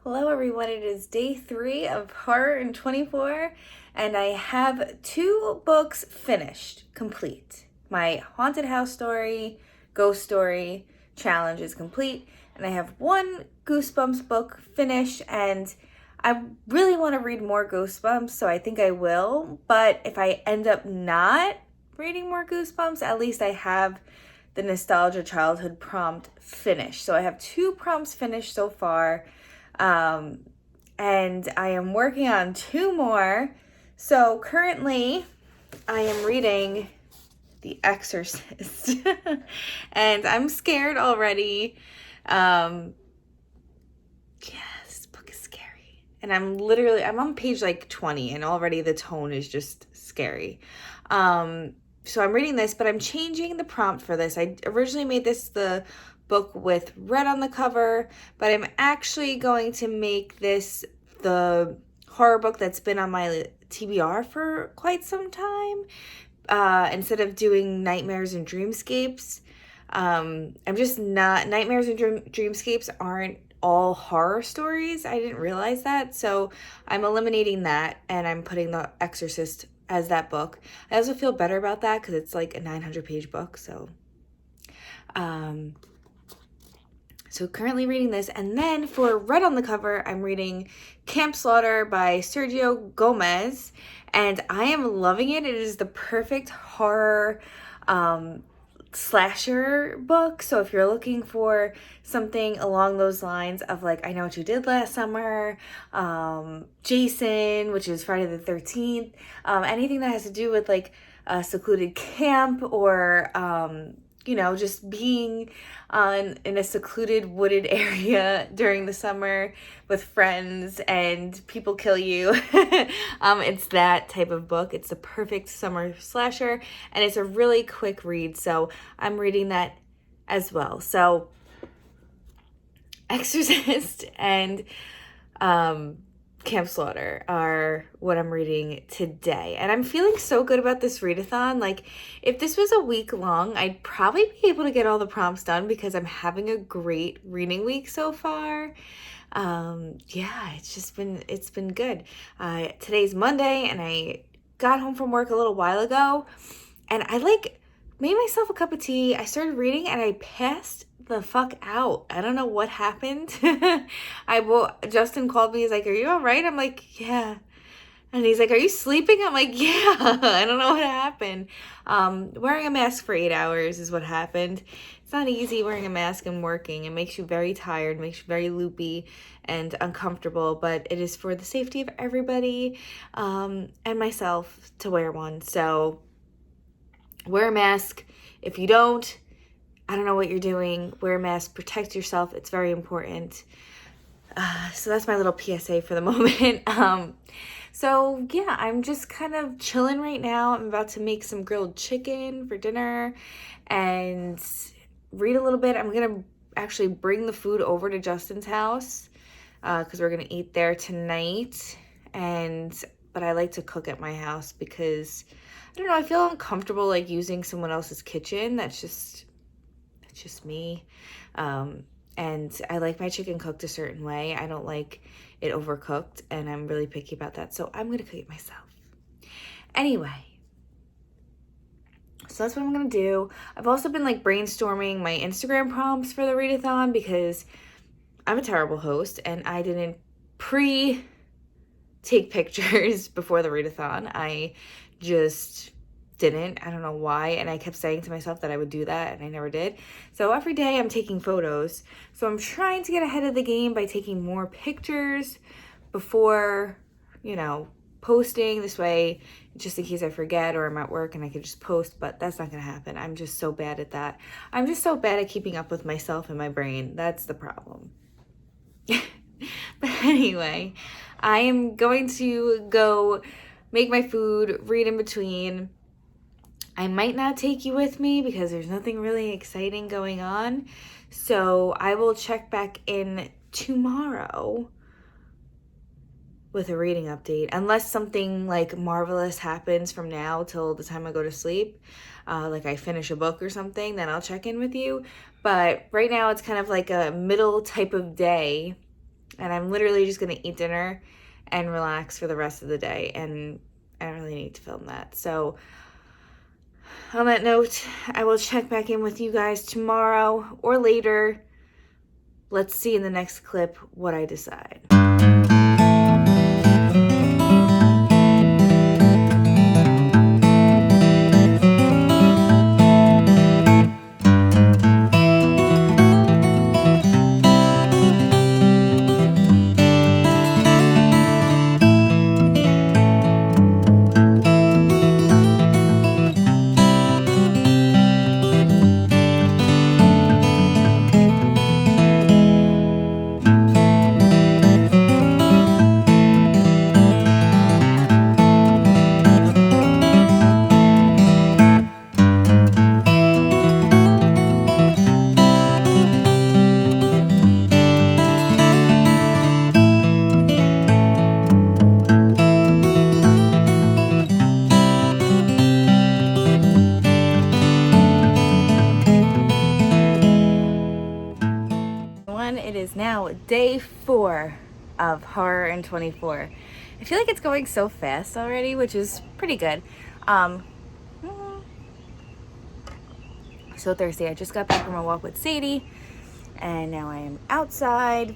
Hello everyone, it is day 3 of Horror in 24 and I have 2 books finished, complete. My haunted house story, ghost story challenge is complete and I have 1 Goosebumps book finished and I really want to read more Goosebumps, so I think I will, but if I end up not reading more Goosebumps, at least I have the nostalgia childhood prompt finished. So I have 2 prompts finished so far. And I am working on 2 more. So currently I am reading The Exorcist and I'm scared already. This book is scary. And I'm on page like 20 and already the tone is just scary. So I'm reading this, but I'm changing the prompt for this. I originally made this the book with red on the cover, but I'm actually going to make this the horror book that's been on my TBR for quite some time. Instead of doing Nightmares and Dreamscapes, I'm just not, Nightmares and Dreamscapes aren't all horror stories. I didn't realize that, so I'm eliminating that and I'm putting The Exorcist as that book. I also feel better about that because it's like a 900-page book, so currently reading this. And then for red on the cover, I'm reading Camp Slaughter by Sergio Gomez, and I am loving it. It is the perfect horror slasher book. So if you're looking for something along those lines of like I Know What You Did Last Summer, Jason, which is Friday the 13th, anything that has to do with like a secluded camp or just being in a secluded wooded area during the summer with friends and people kill you. It's that type of book. It's the perfect summer slasher and it's a really quick read. So I'm reading that as well. So Exorcist and Camp Slaughter are what I'm reading today. And I'm feeling so good about this readathon. Like, if this was a week long, I'd probably be able to get all the prompts done because I'm having a great reading week so far. It's been good. Today's Monday and I got home from work a little while ago and I made myself a cup of tea. I started reading and I passed the fuck out. I don't know what happened. Justin called me. He's like, "Are you all right?" I'm like, "Yeah." And he's like, "Are you sleeping?" I'm like, "Yeah." I don't know what happened. Wearing a mask for 8 hours is what happened. It's not easy wearing a mask and working. It makes you very tired, makes you very loopy and uncomfortable, but it is for the safety of everybody, and myself to wear one. So wear a mask. If you don't, I don't know what you're doing. Wear a mask, protect yourself. It's very important. So that's my little PSA for the moment. I'm just kind of chilling right now. I'm about to make some grilled chicken for dinner and read a little bit. I'm going to actually bring the food over to Justin's house because we're going to eat there tonight. But I like to cook at my house because, I don't know, I feel uncomfortable like using someone else's kitchen. That's just me. And I like my chicken cooked a certain way. I don't like it overcooked, and I'm really picky about that. So I'm going to cook it myself. Anyway, so that's what I'm going to do. I've also been brainstorming my Instagram prompts for the readathon because I'm a terrible host and I didn't take pictures before the readathon. I just didn't. I don't know why. And I kept saying to myself that I would do that and I never did. So every day I'm taking photos. So I'm trying to get ahead of the game by taking more pictures before, posting. This way, just in case I forget or I'm at work and I could just post, but that's not going to happen. I'm just so bad at that. I'm just so bad at keeping up with myself and my brain. That's the problem. But anyway, I am going to go make my food, read in between. I might not take you with me because there's nothing really exciting going on. So I will check back in tomorrow with a reading update. Unless something marvelous happens from now till the time I go to sleep. I finish a book or something, then I'll check in with you. But right now it's kind of like a middle type of day. And I'm literally just going to eat dinner and relax for the rest of the day. And I don't really need to film that. So on that note, I will check back in with you guys tomorrow or later. Let's see in the next clip what I decide. It is now day 4 of Horror in 24. I feel like it's going so fast already, which is pretty good. So thirsty. I just got back from a walk with Sadie, and now I am outside.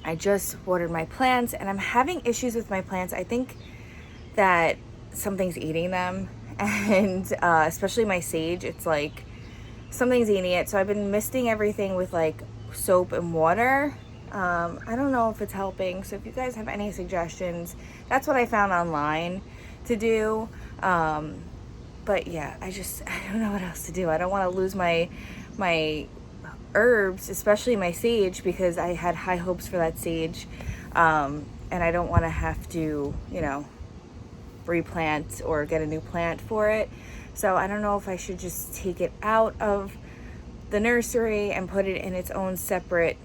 I just watered my plants, and I'm having issues with my plants. I think that something's eating them, and especially my sage, it's like something's eating it. So I've been misting everything with like soap and water. I don't know if it's helping, so if you guys have any suggestions, that's what I found online to do. But yeah, I don't know what else to do. I don't want to lose my herbs, especially my sage, because I had high hopes for that sage, and I don't want to have to, replant or get a new plant for it. So I don't know if I should just take it out of the nursery and put it in its own separate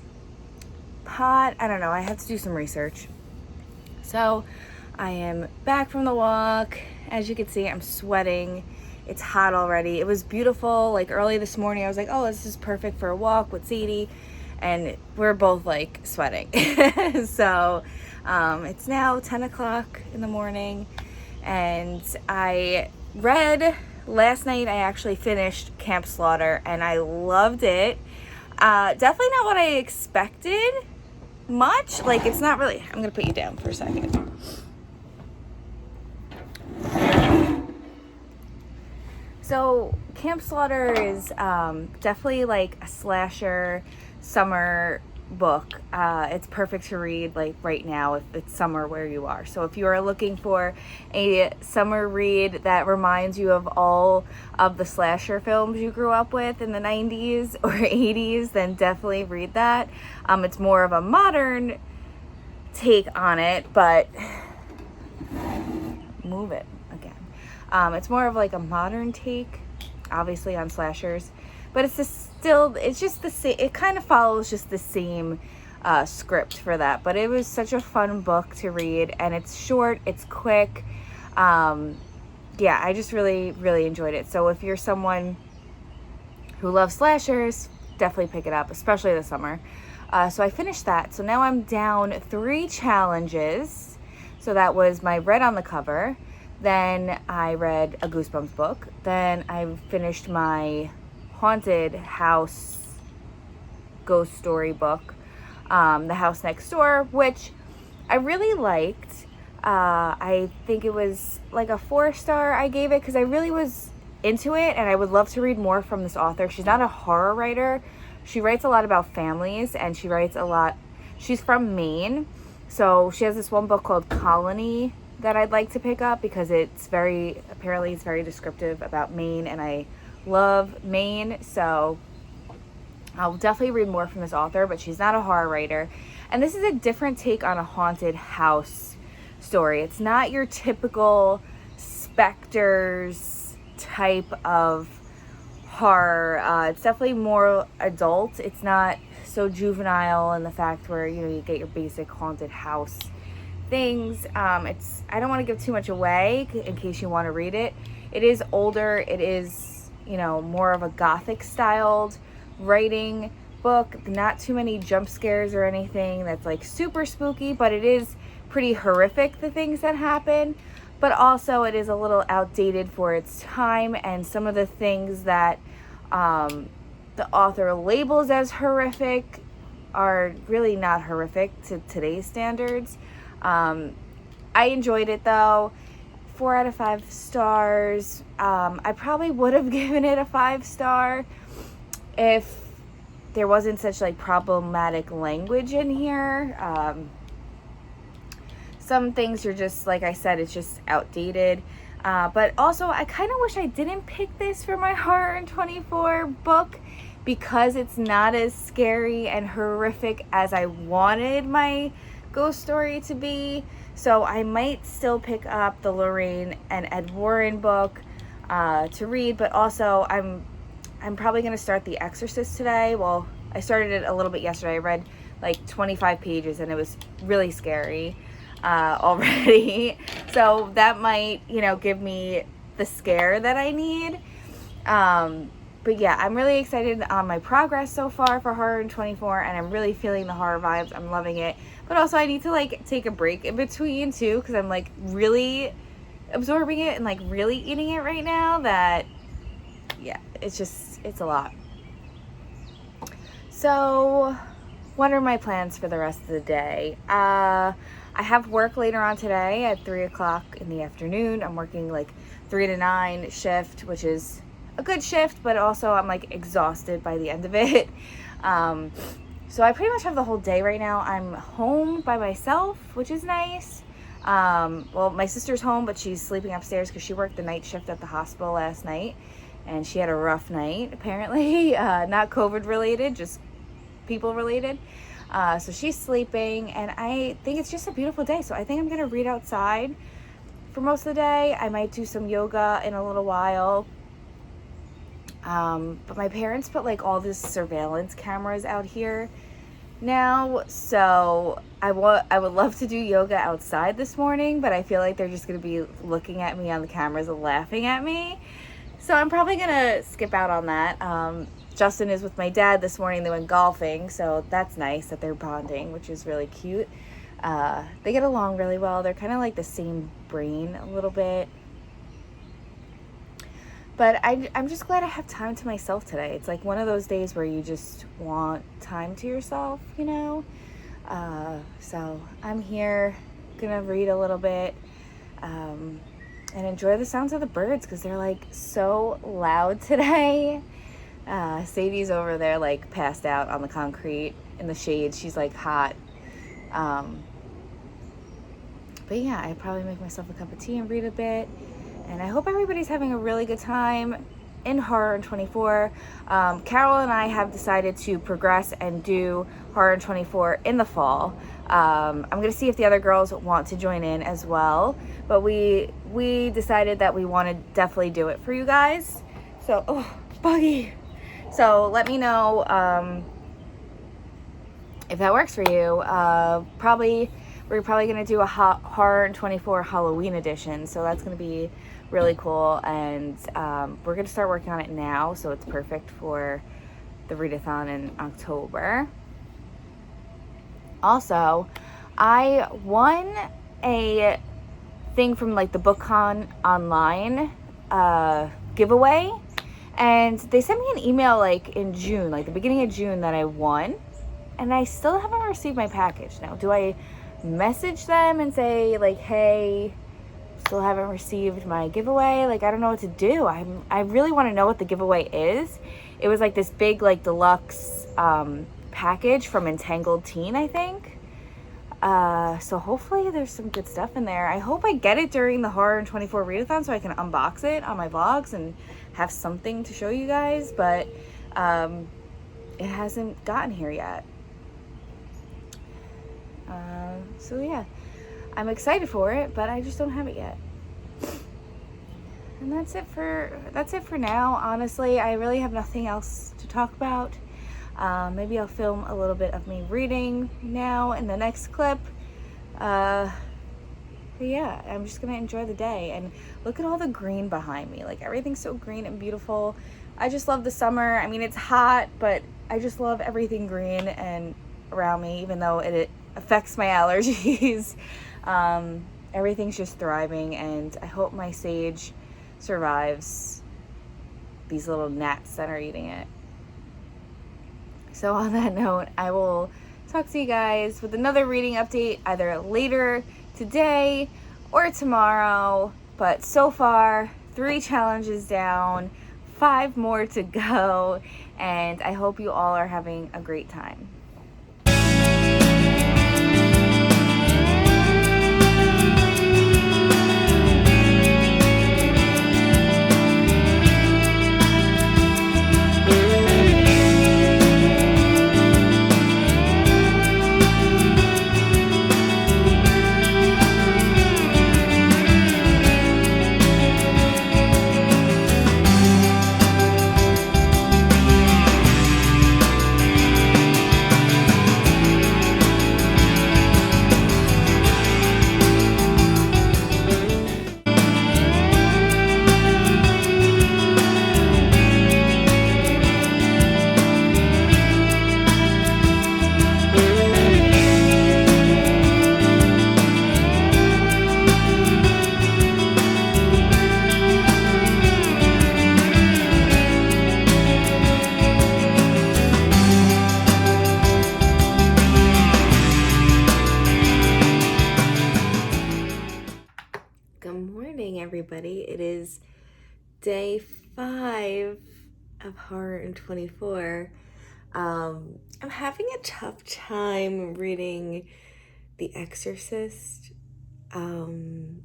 pot. I don't know. I have to do some research. So I am back from the walk. As you can see, I'm sweating. It's hot already. It was beautiful. Like early this morning, I was like, oh, this is perfect for a walk with Sadie. And we're both like sweating. So it's now 10 o'clock in the morning. And I read last night. I actually finished Camp Slaughter and I loved it. Definitely not what I expected much. Like, it's not really, I'm gonna put you down for a second. So Camp Slaughter is definitely like a slasher summer book. It's perfect to read like right now if it's summer where you are. So if you are looking for a summer read that reminds you of all of the slasher films you grew up with in the 90s or 80s, then definitely read that. It's more of a modern take on it, but move it again. It's more of like a modern take, obviously, on slashers, but it's just the same. It kind of follows just the same script for that. But it was such a fun book to read, and it's short, it's quick. Yeah, I just really, really enjoyed it. So if you're someone who loves slashers, definitely pick it up, especially this summer. So I finished that. So now I'm down 3 challenges. So that was my Red on the Cover. Then I read a Goosebumps book. Then I finished my Haunted House ghost story book, The House Next Door, which I really liked. I think it was like a 4-star I gave it because I really was into it, and I would love to read more from this author. She's not a horror writer. She writes a lot about families, and she writes a lot. She's from Maine, so she has this one book called Colony that I'd like to pick up because it's very descriptive about Maine, and I love Maine, so I'll definitely read more from this author, but she's not a horror writer. And this is a different take on a haunted house story. It's not your typical specters type of horror. It's definitely more adult. It's not so juvenile in the fact where, you get your basic haunted house things. I don't want to give too much away in case you want to read it. It is older. It is more of a gothic styled writing, book. Not too many jump scares or anything that's like super spooky, but it is pretty horrific, the things that happen. But also it is a little outdated for its time, and some of the things that the author labels as horrific are really not horrific to today's standards. I enjoyed it though. 4 out of 5 stars. I probably would have given it a 5-star if there wasn't such like problematic language in here. Some things are just, like I said, it's just outdated. But also, I kind of wish I didn't pick this for my Horror in 24 book, because it's not as scary and horrific as I wanted my ghost story to be. So I might still pick up the Lorraine and Ed Warren book to read, but also I'm probably going to start The Exorcist today. Well, I started it a little bit yesterday. I read like 25 pages and it was really scary already. So that might, give me the scare that I need. But yeah, I'm really excited on my progress so far for Horror in 24, and I'm really feeling the horror vibes. I'm loving it. But also I need to like take a break in between too, because I'm like really absorbing it and like really eating it right now. That, yeah, it's a lot. So what are my plans for the rest of the day? I have work later on today at 3 o'clock in the afternoon. I'm working like 3 to 9 shift, which is a good shift, but also I'm like exhausted by the end of it. So I pretty much have the whole day right now. I'm home by myself, which is nice. Well, my sister's home, but she's sleeping upstairs because she worked the night shift at the hospital last night, and she had a rough night, apparently. Not COVID related, just people related. So she's sleeping, and I think it's just a beautiful day. So I think I'm going to read outside for most of the day. I might do some yoga in a little while. But my parents put like all these surveillance cameras out here now, so I would love to do yoga outside this morning, but I feel like they're just going to be looking at me on the cameras and laughing at me. So I'm probably going to skip out on that. Justin is with my dad this morning. They went golfing, so that's nice that they're bonding, which is really cute. They get along really well. They're kind of like the same brain a little bit. But I'm just glad I have time to myself today. It's like one of those days where you just want time to yourself, So I'm here, gonna read a little bit and enjoy the sounds of the birds, because they're like so loud today. Sadie's over there like passed out on the concrete in the shade. She's like hot. But yeah, I probably make myself a cup of tea and read a bit. And I hope everybody's having a really good time in Horror in 24. Carol and I have decided to progress and do Horror in 24 in the fall. I'm going to see if the other girls want to join in as well. But we decided that we want to definitely do it for you guys. So, buggy. So let me know if that works for you. We're probably going to do a Horror in 24 Halloween edition. So that's going to be really cool, and we're going to start working on it now, so it's perfect for the readathon in October. Also, I won a thing from like the BookCon online giveaway, and they sent me an email like in June, like the beginning of June, that I won, and I still haven't received my package. Now, do I message them and say like, hey, still haven't received my giveaway? Like, I don't know what to do. I really want to know what the giveaway is. It was like this big like deluxe package from Entangled Teen, I think. So hopefully there's some good stuff in there. I hope I get it during the Horror in 24 readathon so I can unbox it on my vlogs and have something to show you guys, but it hasn't gotten here yet. So yeah, I'm excited for it, but I just don't have it yet. And that's it for now. Honestly, I really have nothing else to talk about. Maybe I'll film a little bit of me reading now in the next clip. But yeah, I'm just gonna enjoy the day, and look at all the green behind me. Like, everything's so green and beautiful. I just love the summer. I mean, it's hot, but I just love everything green and around me, even though it affects my allergies. Everything's just thriving, and I hope my sage survives these little gnats that are eating it. So on that note, I will talk to you guys with another reading update either later today or tomorrow. But so far, 3 challenges down, 5 more to go, and I hope you all are having a great time. Good morning, everybody. It is day 5 of Horror in 24. I'm having a tough time reading The Exorcist. I don't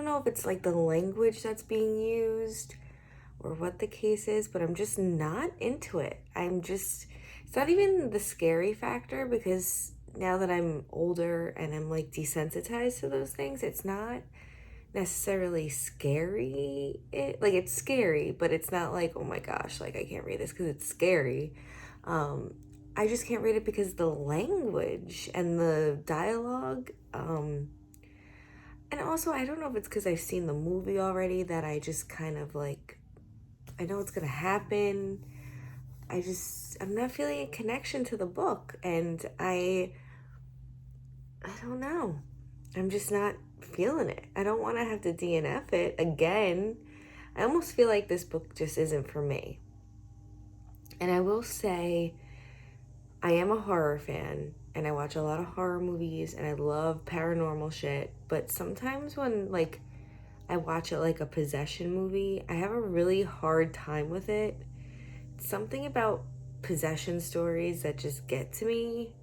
know if it's like the language that's being used or what the case is, but I'm just not into it. It's not even the scary factor, because now that I'm older and I'm like desensitized to those things, it's not necessarily scary. It's scary, but it's not like, oh my gosh, like I can't read this because it's scary. I just can't read it because the language and the dialogue, and also I don't know if it's because I've seen the movie already that I just kind of like, I know it's gonna happen. I'm not feeling a connection to the book, and I don't know. I'm just not feeling it. I don't want to have to DNF it again. I almost feel like this book just isn't for me. And I will say, I am a horror fan, and I watch a lot of horror movies, and I love paranormal shit. But sometimes when, like, I watch it like a possession movie, I have a really hard time with it. Something about possession stories that just get to me.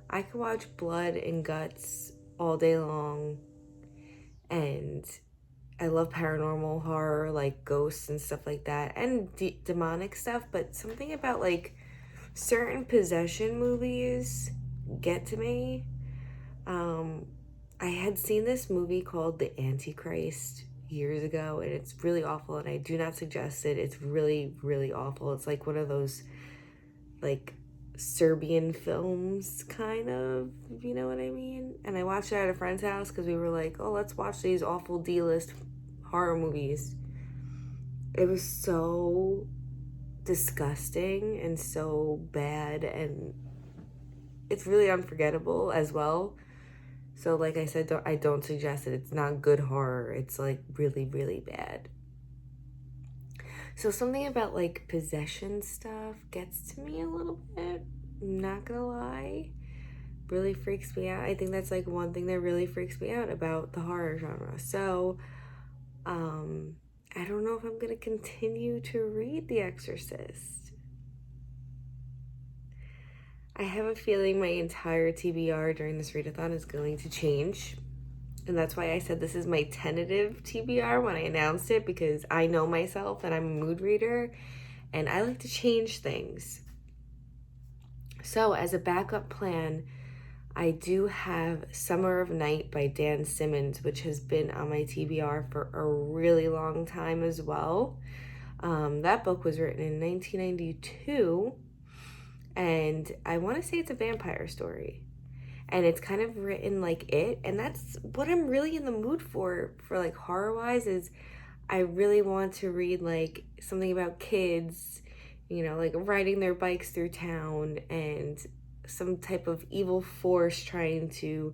I could watch blood and guts all day long, and I love paranormal horror, like ghosts and stuff like that, and demonic stuff, but something about like certain possession movies get to me. I had seen this movie called The Antichrist years ago, and it's really awful, and I do not suggest it. It's really, really awful. It's like one of those like Serbian films, kind of, you know what I mean? And I watched it at a friend's house because we were like, oh, let's watch these awful D-list horror movies. It was so disgusting and so bad, and it's really unforgettable as well. So like I said, I don't suggest it. It's not good horror. It's like really, really bad. So something about like possession stuff gets to me a little bit. I'm not gonna lie. Really freaks me out. I think that's like one thing that really freaks me out about the horror genre. So, I don't know if I'm gonna continue to read The Exorcist. I have a feeling my entire TBR during this readathon is going to change. And that's why I said this is my tentative TBR when I announced it, because I know myself and I'm a mood reader and I like to change things. So as a backup plan, I do have Summer of Night by Dan Simmons, which has been on my TBR for a really long time as well. That book was written in 1992, and I want to say it's a vampire story. And it's kind of written like it, and that's what I'm really in the mood for like horror-wise, is I really want to read like something about kids, you know, like riding their bikes through town and some type of evil force trying to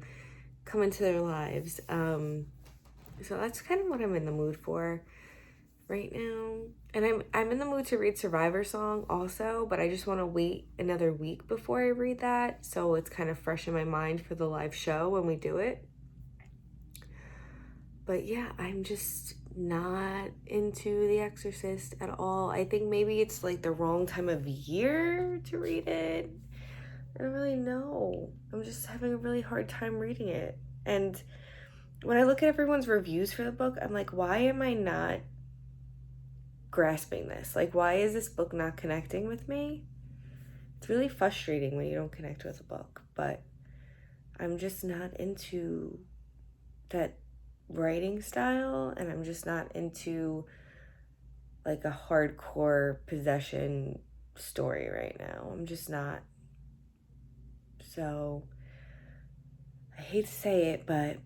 come into their lives. So that's kind of what I'm in the mood for right now. And I'm in the mood to read Survivor Song also, but I just want to wait another week before I read that, so it's kind of fresh in my mind for the live show when we do it. But yeah, I'm just not into The Exorcist at all. I think maybe it's like the wrong time of year to read it. I don't really know. I'm just having a really hard time reading it. And when I look at everyone's reviews for the book, I'm like, why am I not grasping this? Like, why is this book not connecting with me? It's really frustrating when you don't connect with a book, but I'm just not into that writing style, and I'm just not into like a hardcore possession story right now. I'm just not. So I hate to say it, but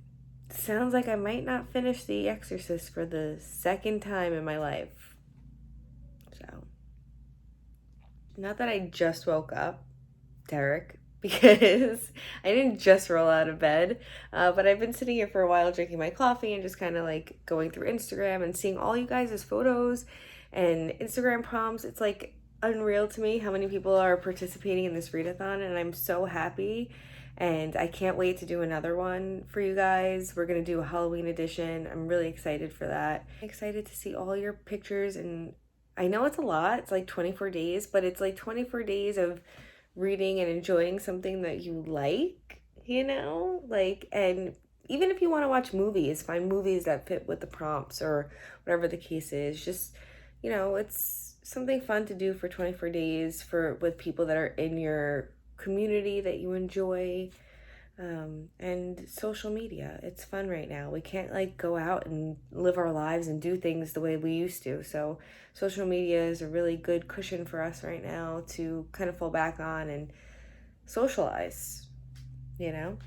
it sounds like I might not finish The Exorcist for the second time in my life. So, not that I just woke up, Derek, because I didn't just roll out of bed, but I've been sitting here for a while drinking my coffee and just kind of like going through Instagram and seeing all you guys' photos and Instagram prompts. It's like unreal to me how many people are participating in this readathon, and I'm so happy, and I can't wait to do another one for you guys. We're gonna do a Halloween edition. I'm really excited for that. I'm excited to see all your pictures, and I know it's a lot. It's like 24 days, but it's like 24 days of reading and enjoying something that you like, you know? Like, and even if you want to watch movies, find movies that fit with the prompts or whatever the case is. Just, you know, it's something fun to do for 24 days with people that are in your community that you enjoy. And social media, it's fun right now. We can't like go out and live our lives and do things the way we used to, so social media is a really good cushion for us right now to kind of fall back on and socialize, you know.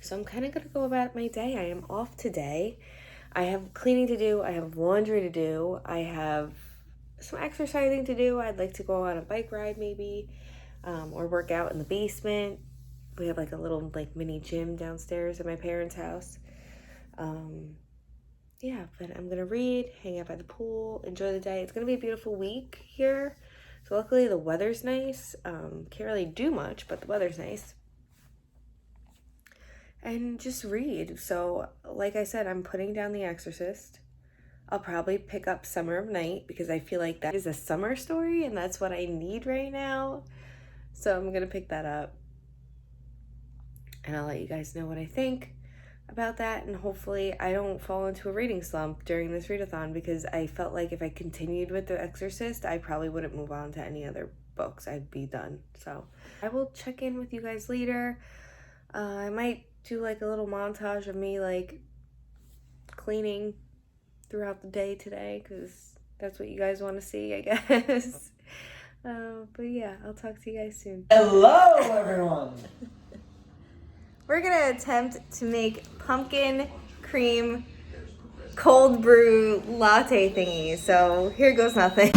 So I'm kind of gonna go about my day. I am off today. I have cleaning to do, I have laundry to do, I have some exercising to do. I'd like to go on a bike ride maybe, or work out in the basement. We have like a little like mini gym downstairs at my parents' house. Yeah, but I'm gonna read, hang out by the pool, enjoy the day. It's gonna be a beautiful week here. So luckily the weather's nice. Can't really do much, but the weather's nice. And just read. So like I said, I'm putting down The Exorcist. I'll probably pick up Summer of Night because I feel like that is a summer story and that's what I need right now. So I'm gonna pick that up. And I'll let you guys know what I think about that, and hopefully I don't fall into a reading slump during this readathon, because I felt like if I continued with The Exorcist, I probably wouldn't move on to any other books. I'd be done. So I will check in with you guys later. I might do like a little montage of me like cleaning throughout the day today, because that's what you guys want to see, I guess. But yeah, I'll talk to you guys soon. Hello, everyone. We're gonna attempt to make pumpkin cream cold brew latte thingy. So here goes nothing.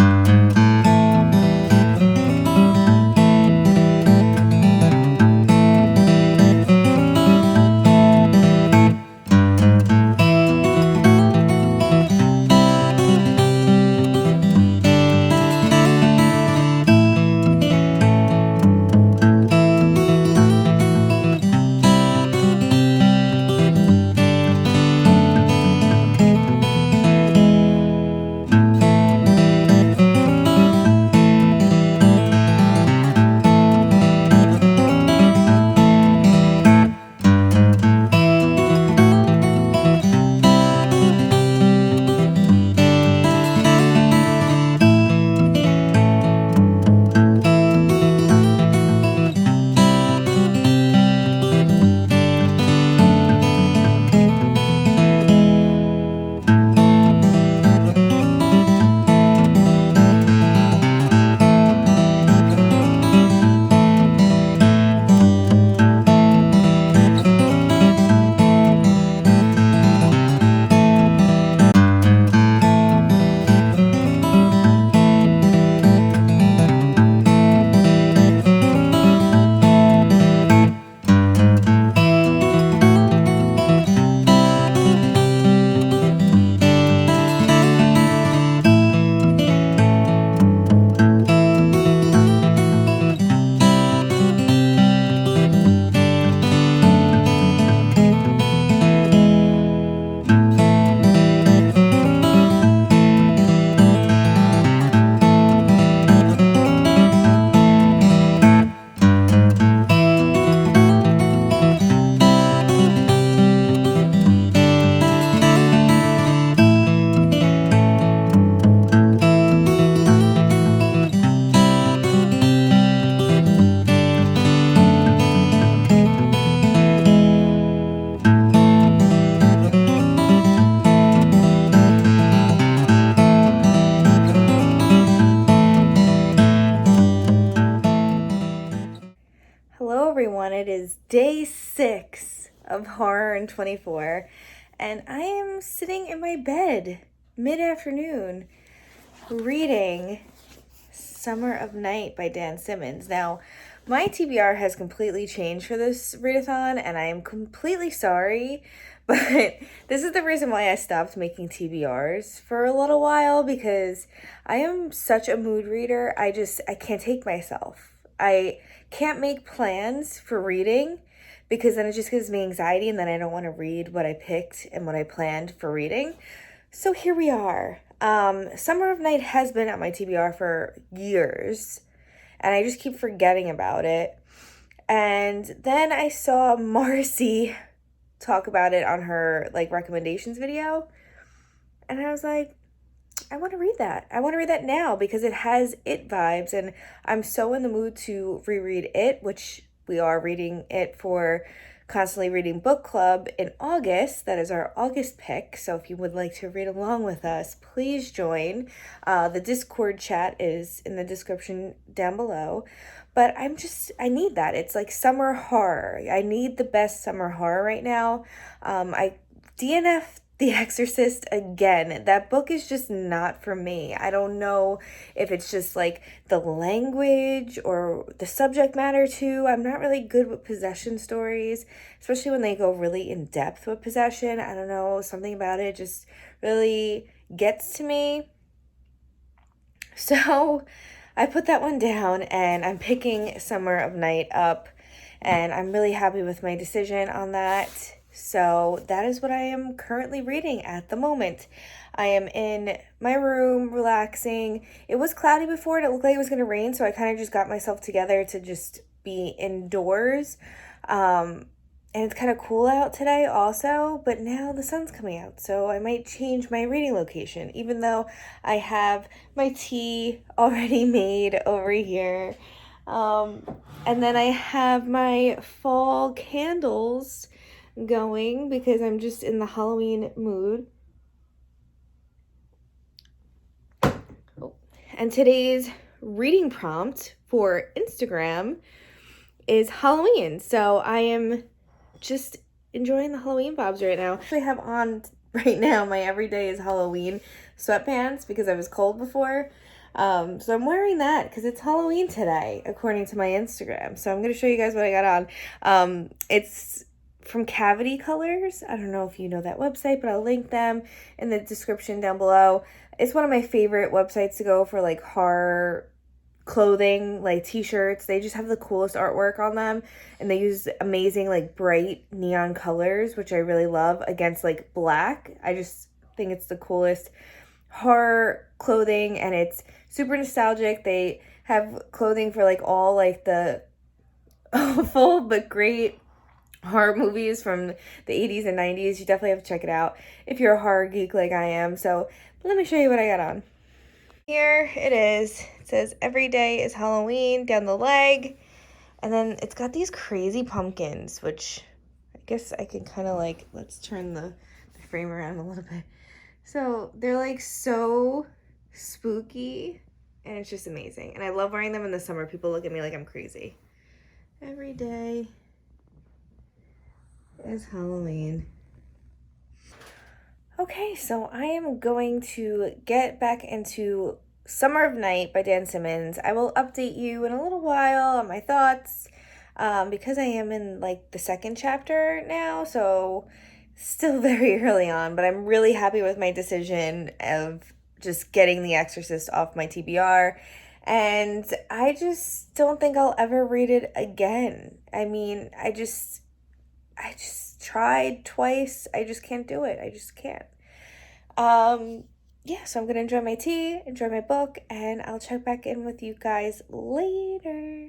day 6 of Horror in 24, and I am sitting in my bed mid-afternoon reading Summer of Night by Dan Simmons. Now, my TBR has completely changed for this readathon, and I am completely sorry, but this is the reason why I stopped making TBRs for a little while, because I am such a mood reader. I can't take myself. I can't make plans for reading because then it just gives me anxiety, and then I don't want to read what I picked and what I planned for reading. So here we are. Summer of Night has been at my TBR for years, and I just keep forgetting about it. And then I saw Marcy talk about it on her recommendations video, and I was like, I want to read that. I want to read that now because it has It vibes, and I'm so in the mood to reread It, which we are reading it for Constantly Reading Book Club in August. That is our August pick. So if you would like to read along with us, please join. The Discord chat is in the description down below. But I need that. It's like summer horror. I need the best summer horror right now. I DNF The Exorcist again. That book is just not for me. I don't know if it's just like the language or the subject matter too. I'm not really good with possession stories, especially when they go really in depth with possession. I don't know, something about it just really gets to me. So I put that one down, and I'm picking Summer of Night up, and I'm really happy with my decision on that. So that is what I am currently reading at the moment. I am in my room relaxing. It was cloudy before and it looked like it was going to rain, so I kind of just got myself together to just be indoors. And it's kind of cool out today also, but now the sun's coming out, so I might change my reading location, even though I have my tea already made over here. And then I have my fall candles going because I'm just in the Halloween mood. Oh. And today's reading prompt for Instagram is Halloween, so I am just enjoying the Halloween vibes right now. I have on right now my everyday is Halloween sweatpants because I was cold before. So I'm wearing that because it's Halloween today, according to my Instagram. So I'm going to show you guys what I got on. It's from Cavity Colors. I don't know if you know that website, but I'll link them in the description down below. It's one of my favorite websites to go for horror clothing, t-shirts. They just have the coolest artwork on them, and they use amazing bright neon colors, which I really love, against black. I just think it's the coolest horror clothing, and it's super nostalgic. They have clothing for all the awful but great horror movies from the 80s and 90s. You definitely have to check it out if you're a horror geek like I am. So let me show you what I got on. Here it is. It says every day is Halloween down the leg. And then it's got these crazy pumpkins, which I guess I can kind of let's turn the frame around a little bit. So they're so spooky, and it's just amazing. And I love wearing them in the summer. People look at me like I'm crazy. Every day is Halloween. Okay, so I am going to get back into Summer of Night by Dan Simmons. I will update you in a little while on my thoughts because I am in the second chapter now, so still very early on, but I'm really happy with my decision of just getting The Exorcist off my TBR, and I just don't think I'll ever read it again. I mean, I just tried twice. I just can't do it. I just can't. Yeah, so I'm gonna enjoy my tea, enjoy my book, and I'll check back in with you guys later.